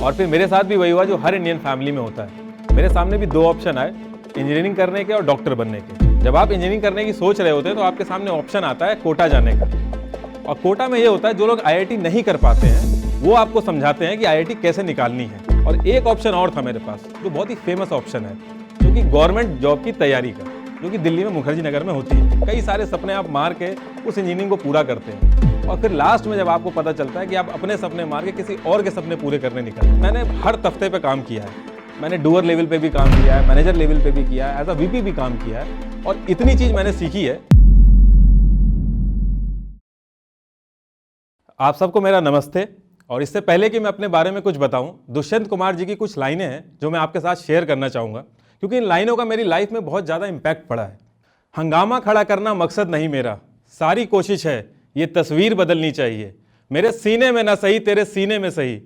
और फिर मेरे साथ भी वही हुआ जो हर इंडियन फैमिली में होता है। मेरे सामने भी दो ऑप्शन आए, इंजीनियरिंग करने के और डॉक्टर बनने के। जब आप इंजीनियरिंग करने की सोच रहे होते हैं तो आपके सामने ऑप्शन आता है कोटा जाने का। और कोटा में ये होता है जो लोग आईआईटी नहीं कर पाते हैं वो आपको समझाते हैं कि आईआईटी कैसे निकालनी है। और एक ऑप्शन और था मेरे पास जो बहुत ही फेमस ऑप्शन है, जो कि गवर्नमेंट जॉब की तैयारी का, जो कि दिल्ली में मुखर्जी नगर में होती है। कई सारे सपने आप मार के उस इंजीनियरिंग को पूरा करते हैं और फिर लास्ट में जब आपको पता चलता है कि आप अपने सपने मार के किसी और के सपने पूरे करने निकले। मैंने हर तख्ते पे काम किया है, मैंने डूअर लेवल पे भी काम किया है, मैनेजर लेवल पे भी किया है, एज अ वीपी भी काम किया है और इतनी चीज मैंने सीखी है। आप सबको मेरा नमस्ते। और इससे पहले कि मैं अपने बारे में कुछ बताऊं, दुष्यंत कुमार जी की कुछ लाइनें हैं जो मैं आपके साथ शेयर करना चाहूँगा, क्योंकि इन लाइनों का मेरी लाइफ में बहुत ज़्यादा इम्पैक्ट पड़ा है। हंगामा खड़ा करना मकसद नहीं मेरा, सारी कोशिश है ये तस्वीर बदलनी चाहिए। मेरे सीने में ना सही तेरे सीने में सही,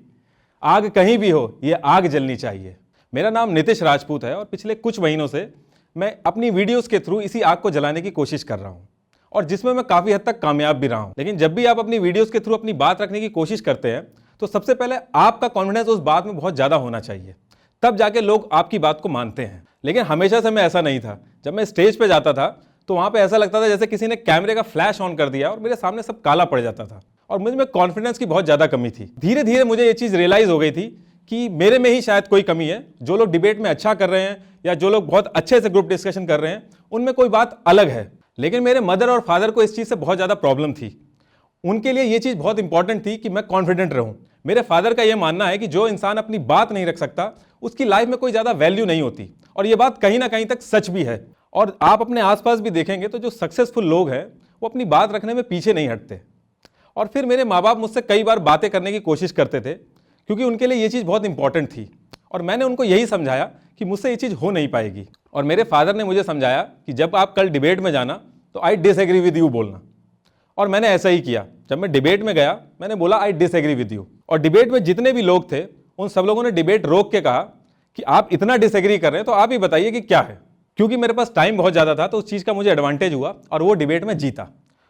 आग कहीं भी हो ये आग जलनी चाहिए। मेरा नाम नितिश राजपूत है और पिछले कुछ महीनों से मैं अपनी वीडियोज़ के थ्रू इसी आग को जलाने की कोशिश कर रहा हूँ और जिसमें मैं काफ़ी हद तक कामयाब भी रहा हूं। लेकिन जब भी आप अपनी वीडियोस के थ्रू अपनी बात रखने की कोशिश करते हैं तो सबसे पहले आपका कॉन्फिडेंस उस बात में बहुत ज़्यादा होना चाहिए, तब जाके लोग आपकी बात को मानते हैं। लेकिन हमेशा से मैं ऐसा नहीं था। जब मैं स्टेज पे जाता था तो वहाँ पे ऐसा लगता था जैसे किसी ने कैमरे का फ्लैश ऑन कर दिया और मेरे सामने सब काला पड़ जाता था और मुझ में कॉन्फिडेंस की बहुत ज़्यादा कमी थी। धीरे धीरे मुझे ये चीज़ रियलाइज़ हो गई थी कि मेरे में ही शायद कोई कमी है। जो लोग डिबेट में अच्छा कर रहे हैं या जो लोग बहुत अच्छे से ग्रुप डिस्कशन कर रहे हैं उनमें कोई बात अलग है। लेकिन मेरे मदर और फादर को इस चीज़ से बहुत ज़्यादा प्रॉब्लम थी। उनके लिए ये चीज़ बहुत इंपॉर्टेंट थी कि मैं कॉन्फिडेंट रहूं। मेरे फादर का ये मानना है कि जो इंसान अपनी बात नहीं रख सकता उसकी लाइफ में कोई ज़्यादा वैल्यू नहीं होती, और ये बात कहीं ना कहीं तक सच भी है। और आप अपने आसपास भी देखेंगे तो जो सक्सेसफुल लोग हैं वो अपनी बात रखने में पीछे नहीं हटते। और फिर मेरे माँ बाप मुझसे कई बार बातें करने की कोशिश करते थे क्योंकि उनके लिए ये चीज़ बहुत इंपॉर्टेंट थी और मैंने उनको यही समझाया कि मुझसे ये चीज़ हो नहीं पाएगी। और मेरे फादर ने मुझे समझाया कि जब आप कल डिबेट में जाना तो आई डिसएग्री विद यू बोलना। और मैंने ऐसा ही किया। जब मैं डिबेट में गया मैंने बोला आई डिसएग्री विद यू। और डिबेट में जितने भी लोग थे उन सब लोगों ने डिबेट रोक के कहा कि आप इतना डिसएग्री कर रहे हैं तो आप ही बताइए कि क्या है। क्योंकि मेरे पास टाइम बहुत ज़्यादा था तो उस चीज़ का मुझे एडवांटेज हुआ और वो डिबेट में जीता।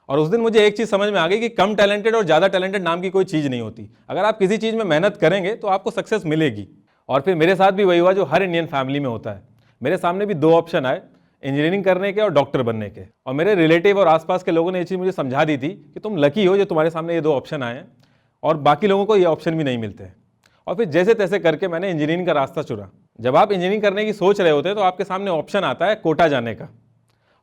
और उस दिन मुझे एक चीज़ समझ में आ गई कि कम टैलेंटेड और ज़्यादा टैलेंटेड नाम की कोई चीज़ नहीं होती। अगर आप किसी चीज़ में मेहनत करेंगे तो आपको सक्सेस मिलेगी। और फिर मेरे साथ भी वही हुआ जो हर इंडियन फैमिली में होता है। मेरे सामने भी दो ऑप्शन आए, इंजीनियरिंग करने के और डॉक्टर बनने के। और मेरे रिलेटिव और आसपास के लोगों ने ये चीज़ मुझे समझा दी थी कि तुम लकी हो जो तुम्हारे सामने ये दो ऑप्शन आए हैं और बाकी लोगों को ये ऑप्शन भी नहीं मिलते। और फिर जैसे तैसे करके मैंने इंजीनियरिंग का रास्ता चुना। जब आप इंजीनियरिंग करने की सोच रहे होते हैं तो आपके सामने ऑप्शन आता है कोटा जाने का।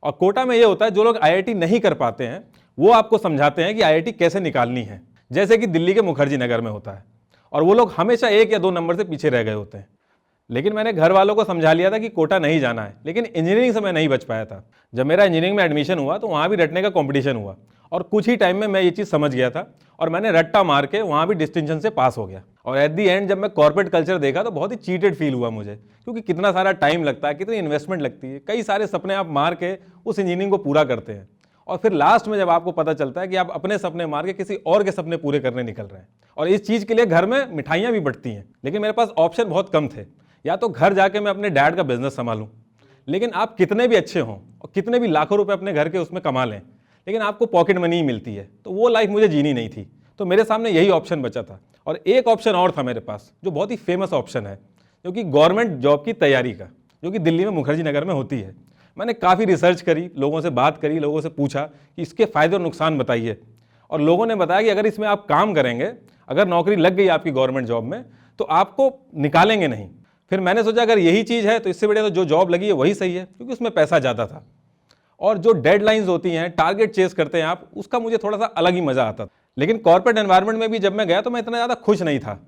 और कोटा में ये होता है जो लोग आईआईटी नहीं कर पाते हैं वो आपको समझाते हैं कि आईआईटी कैसे निकालनी है, जैसे कि दिल्ली के मुखर्जी नगर में होता है। और वो लोग हमेशा 1 या 2 नंबर से पीछे रह गए होते हैं। लेकिन मैंने घर वालों को समझा लिया था कि कोटा नहीं जाना है, लेकिन इंजीनियरिंग से मैं नहीं बच पाया था। जब मेरा इंजीनियरिंग में एडमिशन हुआ तो वहाँ भी रटने का कंपटीशन हुआ और कुछ ही टाइम में मैं ये चीज़ समझ गया था और मैंने रट्टा मार के वहाँ भी डिस्टिंक्शन से पास हो गया। और एट दी एंड जब मैं कॉर्पोरेट कल्चर देखा तो बहुत ही चीटेड फील हुआ मुझे, क्योंकि कितना सारा टाइम लगता है, कितनी इन्वेस्टमेंट लगती है, कई सारे सपने आप मार के उस इंजीनियरिंग को पूरा करते हैं और फिर लास्ट में जब आपको पता चलता है कि आप अपने सपने मार के किसी और के सपने पूरे करने निकल रहे हैं। और इस चीज़ के लिए घर में मिठाइयाँ भी बंटती हैं। लेकिन मेरे पास ऑप्शन बहुत कम थे, या तो घर जाके मैं अपने डैड का बिजनेस संभालूं। लेकिन आप कितने भी अच्छे हों और कितने भी लाखों रुपए अपने घर के उसमें कमा लें, लेकिन आपको पॉकेट मनी ही मिलती है, तो वो लाइफ मुझे जीनी नहीं थी। तो मेरे सामने यही ऑप्शन बचा था। और एक ऑप्शन और था मेरे पास जो बहुत ही फेमस ऑप्शन है, जो कि गवर्नमेंट जॉब की तैयारी का, जो कि दिल्ली में मुखर्जी नगर में होती है। मैंने काफ़ी रिसर्च करी, लोगों से बात करी, लोगों से पूछा कि इसके फ़ायदे और नुकसान बताइए। और लोगों ने बताया कि अगर इसमें आप काम करेंगे, अगर नौकरी लग गई आपकी गवर्नमेंट जॉब में, तो आपको निकालेंगे नहीं। फिर मैंने सोचा अगर यही चीज़ है तो इससे बढ़िया तो जो जॉब लगी है वही सही है, क्योंकि उसमें पैसा ज़्यादा था और जो डेडलाइंस होती हैं, टारगेट चेस करते हैं आप, उसका मुझे थोड़ा सा अलग ही मज़ा आता था। लेकिन कॉर्पोरेट एनवायरनमेंट में भी जब मैं गया तो मैं इतना ज़्यादा खुश नहीं था।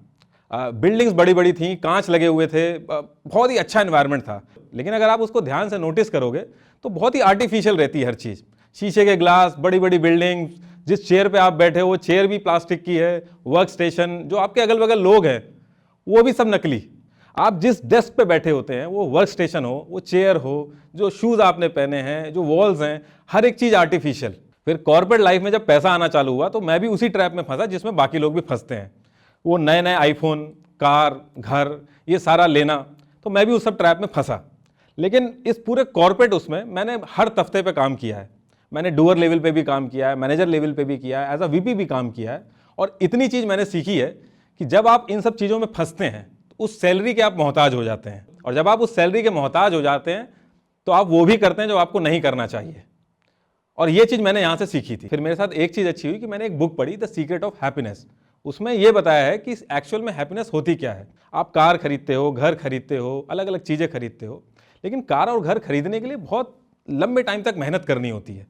बिल्डिंग्स बड़ी बड़ी थी, कांच लगे हुए थे, बहुत ही अच्छा एनवायरनमेंट था। लेकिन अगर आप उसको ध्यान से नोटिस करोगे तो बहुत ही आर्टिफिशियल रहती है हर चीज़। शीशे के ग्लास, बड़ी बड़ी बिल्डिंग, जिस चेयर पे आप बैठे हो वो चेयर भी प्लास्टिक की है, वर्क स्टेशन, जो आपके अगल बगल लोग हैं वो भी सब नकली। आप जिस डेस्क पे बैठे होते हैं वो वर्क स्टेशन हो, वो चेयर हो, जो शूज़ आपने पहने हैं, जो वॉल्स हैं, हर एक चीज़ आर्टिफिशियल। फिर कॉर्पोरेट लाइफ में जब पैसा आना चालू हुआ तो मैं भी उसी ट्रैप में फंसा जिसमें बाकी लोग भी फंसते हैं। वो नए नए आईफोन, कार, घर, ये सारा लेना, तो मैं भी उस सब ट्रैप में फंसा। लेकिन इस पूरे कॉर्पोरेट उसमें मैंने हर तख्ते पे काम किया है। मैंने डूअर लेवल पे भी काम किया है, मैनेजर लेवल पे भी किया है, एज अ वीपी भी काम किया है। और इतनी चीज़ मैंने सीखी है कि जब आप इन सब चीज़ों में फंसते हैं तो उस सैलरी के आप मोहताज हो जाते हैं, और जब आप उस सैलरी के मोहताज हो जाते हैं तो आप वो भी करते हैं जो आपको नहीं करना चाहिए। और ये चीज़ मैंने यहाँ से सीखी थी। फिर मेरे साथ एक चीज़ अच्छी हुई कि मैंने एक बुक पढ़ी, द सीक्रेट ऑफ हैप्पीनेस। उसमें ये बताया है कि एक्चुअल में हैप्पीनेस होती क्या है। आप कार खरीदते हो, घर खरीदते हो, अलग अलग चीज़ें खरीदते हो, लेकिन कार और घर खरीदने के लिए बहुत लंबे टाइम तक मेहनत करनी होती है।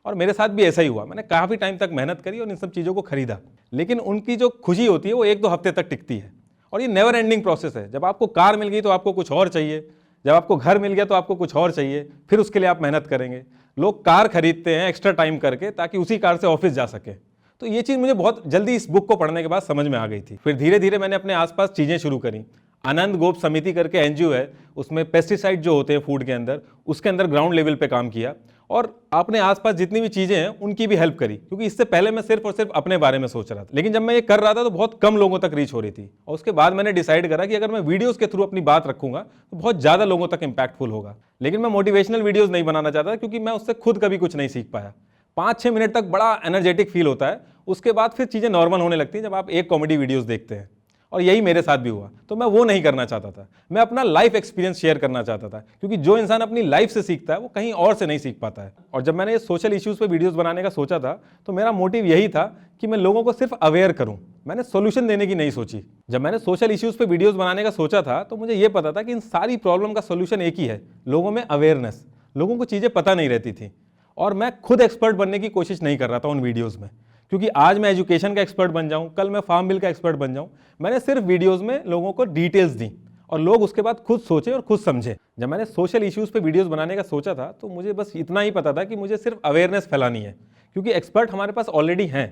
और मेरे साथ भी ऐसा ही हुआ, मैंने काफ़ी टाइम तक मेहनत करी और इन सब चीज़ों को खरीदा, लेकिन उनकी जो खुशी होती है वो 1-2 हफ्ते तक टिकती है। और ये नेवर एंडिंग प्रोसेस है। जब आपको कार मिल गई तो आपको कुछ और चाहिए, जब आपको घर मिल गया तो आपको कुछ और चाहिए, फिर उसके लिए आप मेहनत करेंगे। लोग कार खरीदते हैं एक्स्ट्रा टाइम करके ताकि उसी कार से ऑफिस जा सके। तो ये चीज़ मुझे बहुत जल्दी इस बुक को पढ़ने के बाद समझ में आ गई थी। फिर धीरे धीरे मैंने अपने आसपास चीज़ें शुरू करी। आनंद गोप समिति करके एनजीओ है, उसमें पेस्टिसाइड जो होते हैं फूड के अंदर, उसके अंदर ग्राउंड लेवल पे काम किया और अपने आसपास जितनी भी चीज़ें हैं उनकी भी हेल्प करी, क्योंकि इससे पहले मैं सिर्फ और सिर्फ अपने बारे में सोच रहा था। लेकिन जब मैं ये कर रहा था तो बहुत कम लोगों तक रीच हो रही थी, और उसके बाद मैंने डिसाइड करा कि अगर मैं वीडियोज़ के थ्रू अपनी बात रखूंगा तो बहुत ज़्यादा लोगों तक इंपैक्टफुल होगा। लेकिन मैं मोटिवेशनल वीडियोज़ नहीं बनाना चाहता, क्योंकि मैं उससे खुद कभी कुछ नहीं सीख पाया। 5-6 मिनट तक बड़ा एनर्जेटिक फील होता है, उसके बाद फिर चीज़ें नॉर्मल होने लगती हैं जब आप एक कॉमेडी वीडियोज़ देखते हैं। और यही मेरे साथ भी हुआ। तो मैं वो नहीं करना चाहता था, मैं अपना लाइफ एक्सपीरियंस शेयर करना चाहता था, क्योंकि जो इंसान अपनी लाइफ से सीखता है वो कहीं और से नहीं सीख पाता है। और जब मैंने ये सोशल इश्यूज़ पे वीडियोस बनाने का सोचा था तो मेरा मोटिव यही था कि मैं लोगों को सिर्फ अवेयर करूं, मैंने सोल्यूशन देने की नहीं सोची। जब मैंने सोशल इश्यूज़ पे वीडियोज़ बनाने का सोचा था तो मुझे ये पता था कि इन सारी प्रॉब्लम का सोल्यूशन एक ही है, लोगों में अवेयरनेस। लोगों को चीज़ें पता नहीं रहती थी, और मैं खुद एक्सपर्ट बनने की कोशिश नहीं कर रहा था उन वीडियोज़ में, क्योंकि आज मैं एजुकेशन का एक्सपर्ट बन जाऊं, कल मैं फार्म बिल का एक्सपर्ट बन जाऊं। मैंने सिर्फ वीडियोस में लोगों को डिटेल्स दी और लोग उसके बाद खुद सोचे और खुद समझे। जब मैंने सोशल इश्यूज़ पे वीडियोस बनाने का सोचा था तो मुझे बस इतना ही पता था कि मुझे सिर्फ अवेयरनेस फैलानी है, क्योंकि एक्सपर्ट हमारे पास ऑलरेडी हैं।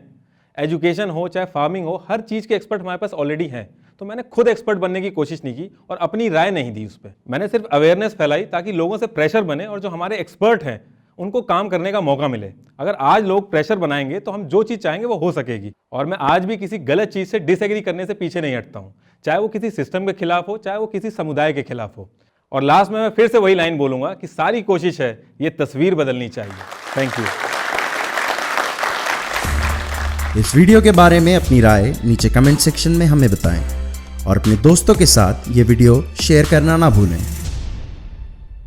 एजुकेशन हो चाहे फार्मिंग हो, हर चीज़ के एक्सपर्ट हमारे पास ऑलरेडी हैं। तो मैंने खुद एक्सपर्ट बनने की कोशिश नहीं की और अपनी राय नहीं दी उस पर। मैंने सिर्फ अवेयरनेस फैलाई ताकि लोगों से प्रेशर बने और जो हमारे एक्सपर्ट हैं उनको काम करने का मौका मिले। अगर आज लोग प्रेशर बनाएंगे तो हम जो चीज़ चाहेंगे वो हो सकेगी। और मैं आज भी किसी गलत चीज़ से डिसएग्री करने से पीछे नहीं हटता हूँ, चाहे वो किसी सिस्टम के खिलाफ हो, चाहे वो किसी समुदाय के खिलाफ हो। और लास्ट में मैं फिर से वही लाइन बोलूँगा कि सारी कोशिश है ये तस्वीर बदलनी चाहिए। Thank you. इस वीडियो के बारे में अपनी राय नीचे कमेंट सेक्शन में हमें बताएं और अपने दोस्तों के साथ ये वीडियो शेयर करना ना भूलें।